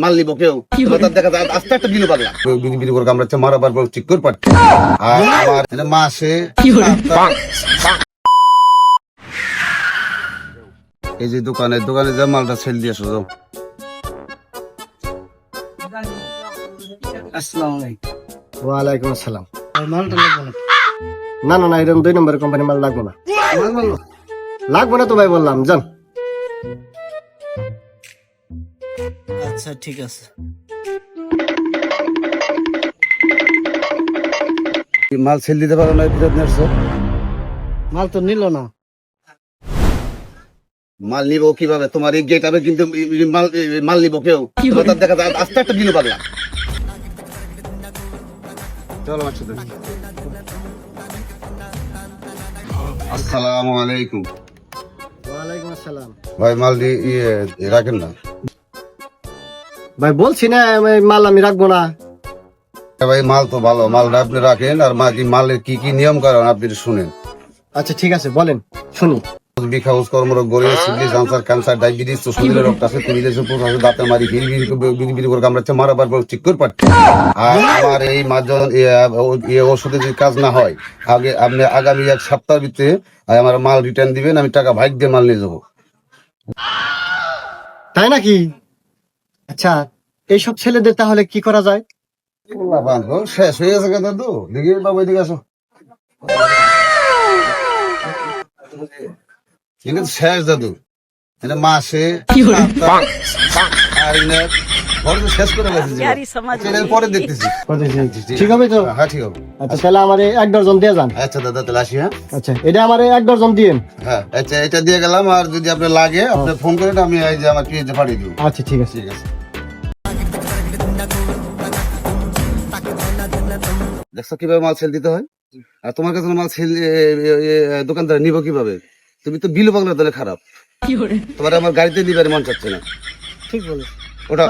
মাল নিব কেউ দেখা যায় আস্তে একটা বিলু পাগলা বিলি করে কামড়াচ্ছে মারাবার পর ঠিক করে পাচ্ছে আর আমার মাসে এই যে দোকানে যে মালটা সেল দিয়ে আসো যাও। আসসালামু আলাইকুম। ওয়ালাইকুম আসসালাম। মালটা লাগবে না? না এরকম 2 নম্বরের কোম্পানি মাল লাগবে না। লাগবে না তো ভাই, বললাম যান। আচ্ছা ঠিক আছে। মাল সেল দিতে পারো না ফেরত নিয়ে আসছো? মাল তো নিল না। মাল নিবো কিভাবে? তোমার এই গেট আবে কিন্তু মাল নিবো কেউ দেখা যায় আস্তে একটা বিলু পাগলা। চলো আমার সাথে। আসসালামু আলাইকুম। ওয়ালাইকুম আসসালাম। ভাই মাল রাখেন না ভাই বলছি না মাল আমি রাখবো না। ভাই, মাল তো ভালো, মালটা আপনি রাখেন। আর মালের কি কি নিয়ম কারণ আপনি শুনেন। আচ্ছা ঠিক আছে, বলেন শুনি। বিখাউস কর্মরোগ গড়িয়ে সিডনি ক্যান্সার ডায়াবেটিস তো শরীরের রক্ত আছে তুমি দেশে আছে দাঁতের মারি বিড়ি করে কামড়াচ্ছে মারাবার পর ঠিক করে পাচ্ছে আর আমার এই মাঝজন ওষুধে যদি কাজ না হয় আপনি আগামী 1 সপ্তাহের ভিতরে আমার মাল রিটার্ন দিবেন, আমি টাকা ভাগ দিয়ে মাল নিয়ে যাবো। তাই নাকি? আচ্ছা, এইসব ছেলেদের তাহলে কি করা যায়? শেষ হয়ে গেছে কেন তো দেখি বাবু এদিকে আসো। কিন্তু শেষ দাদু, এটা মাসে আর শেষ করে পরে দেখতেছি। ঠিক হবে তো? হ্যাঁ ঠিক হবে। আচ্ছা তাহলে আমার 1 ডজন দিয়ে যান। আচ্ছা দাদা তাহলে আসি। হ্যাঁ আচ্ছা, এটা আমার 1 ডজন দিয়েন। হ্যাঁ আচ্ছা, এটা দিয়ে গেলাম। আর যদি আপনার লাগে আপনি ফোন করেন, আমি এই যে আমার পিএইচে পাঠিয়ে দিব। আচ্ছা ঠিক আছে। ঠিক আছে। দেখছো কিভাবে মাল সেল দিতে হয়? আর তোমার কাছে মাল সেল দোকানদার নিব কিভাবে? তুমি তো বিলু পাগলা, তাহলে খারাপ। তোমার আমার গাড়িতে দিবার মন চাচ্ছে না। ঠিক বলে ওটা